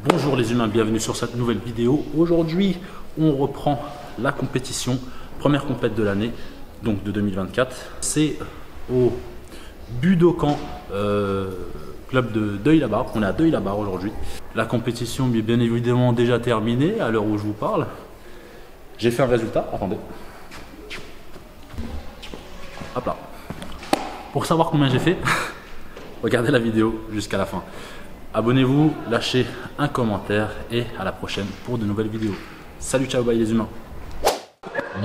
Bonjour les humains, bienvenue sur cette nouvelle vidéo. Aujourd'hui, on reprend la compétition, première compète de l'année, donc de 2024. C'est au Budokan club de Deuil-la-Barre. On est à Deuil-la-Barre aujourd'hui. La compétition est bien évidemment déjà terminée à l'heure où je vous parle. J'ai fait un résultat, attendez. Hop là. Pour savoir combien j'ai fait, regardez la vidéo jusqu'à la fin. Abonnez-vous, lâchez un commentaire et à la prochaine pour de nouvelles vidéos. Salut, ciao, bye les humains.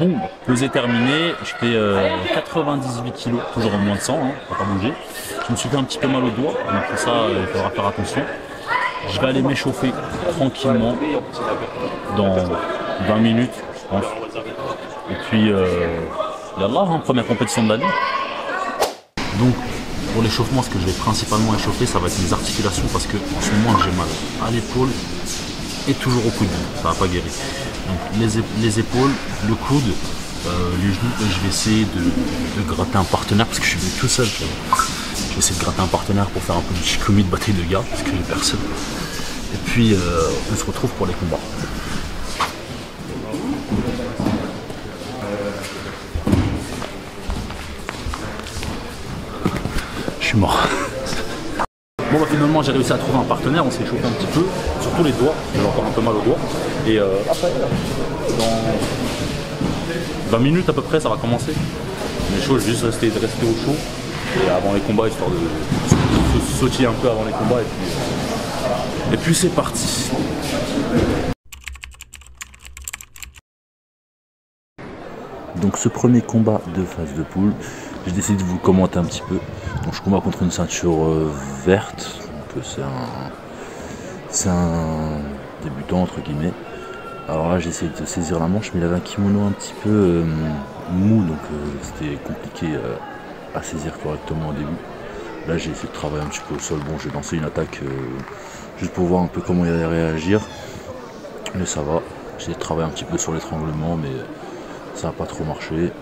Bon, pesée terminée, je fais 98 kg, toujours en moins de 100, hein, pas bouger. Je me suis fait un petit peu mal au doigt, donc pour ça il faudra faire attention. Je vais aller m'échauffer tranquillement dans 20 minutes, je pense. Et puis, yallah, hein, première compétition de l'année. Donc, pour l'échauffement, ce que je vais principalement échauffer, ça va être mes articulations parce que en ce moment j'ai mal à l'épaule et toujours au coude, ça va pas guérir. Donc les épaules, le coude, les genoux, je vais essayer de gratter un partenaire parce que je suis venu tout seul. Je vais essayer de gratter un partenaire pour faire un peu de chicomi de bataille de gars parce que j'ai personne. Et puis on se retrouve pour les combats. Je suis mort. Bon bah finalement j'ai réussi à trouver un partenaire, on s'est chauffé un petit peu, surtout les doigts, j'ai encore un peu mal aux doigts. Et après, dans 20 minutes à peu près ça va commencer. Mais chaud, je vais juste rester au chaud et avant les combats, histoire de sautiller un peu avant les combats et puis c'est parti. Donc ce premier combat de phase de poule, j'ai décidé de vous commenter un petit peu. Donc je combats contre une ceinture verte, donc c'est un débutant entre guillemets. Alors là j'ai essayé de saisir la manche, mais il avait un kimono un petit peu mou, donc c'était compliqué à saisir correctement au début. Là j'ai essayé de travailler un petit peu au sol. Bon, j'ai lancé une attaque juste pour voir un peu comment il allait réagir, mais ça va. J'ai essayé de travailler un petit peu sur l'étranglement, mais ça n'a pas trop marché,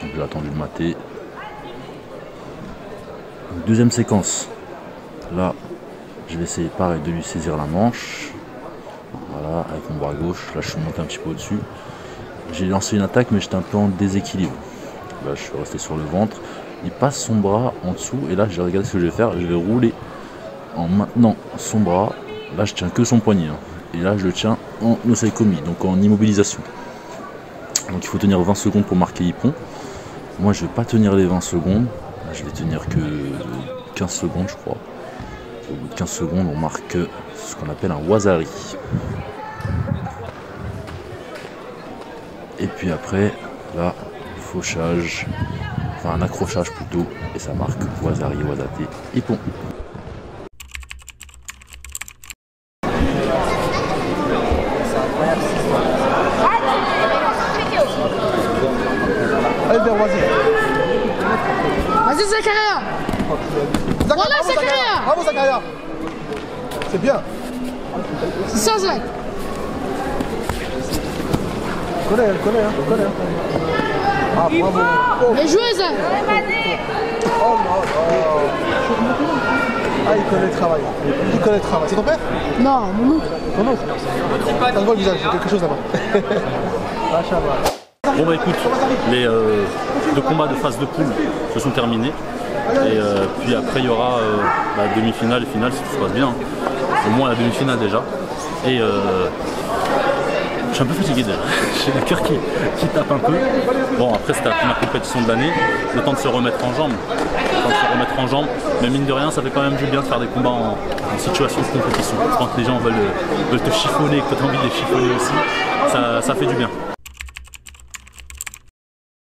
donc j'ai attendu de mater. Donc, deuxième séquence, là je vais essayer pareil de lui saisir la manche, voilà, avec mon bras gauche. Là je suis monté un petit peu au-dessus, j'ai lancé une attaque mais j'étais un peu en déséquilibre. Là je suis resté sur le ventre, il passe son bras en dessous et là j'ai regardé ce que je vais faire, je vais rouler en maintenant son bras. Là je tiens que son poignet, hein, et là je le tiens en oseikomi, donc en immobilisation. Donc il faut tenir 20 secondes pour marquer Ippon. Moi je vais pas tenir les 20 secondes. Là, je vais tenir que 15 secondes je crois. Au bout de 15 secondes on marque ce qu'on appelle un wasari. Et puis après là, fauchage, enfin un accrochage plutôt, et ça marque wasari, wasate, Ippon. Vas-y Zakaria. Voilà Zakaria. Bravo Zakaria. C'est bien. C'est ça Zach. Elle connaît. Ah bravo. Oh. Bien joué Zach. Oh là là. Ah il connaît le travail. C'est ton père? Non, mon oncle. Ton oncle. Ça se voit le visage, il y a quelque chose là-bas. Bon bah écoute, les deux combats de phase de poule se sont terminés. Et puis après il y aura la demi-finale et finale si tout se passe bien. Au moins la demi-finale déjà. Et je suis un peu fatigué déjà. J'ai le cœur qui tape un peu. Bon après c'était la première compétition de l'année. Le temps de se remettre en jambe. Mais mine de rien ça fait quand même du bien de faire des combats en situation de compétition. Quand les gens veulent te chiffonner et que tu as envie de les chiffonner aussi, ça fait du bien.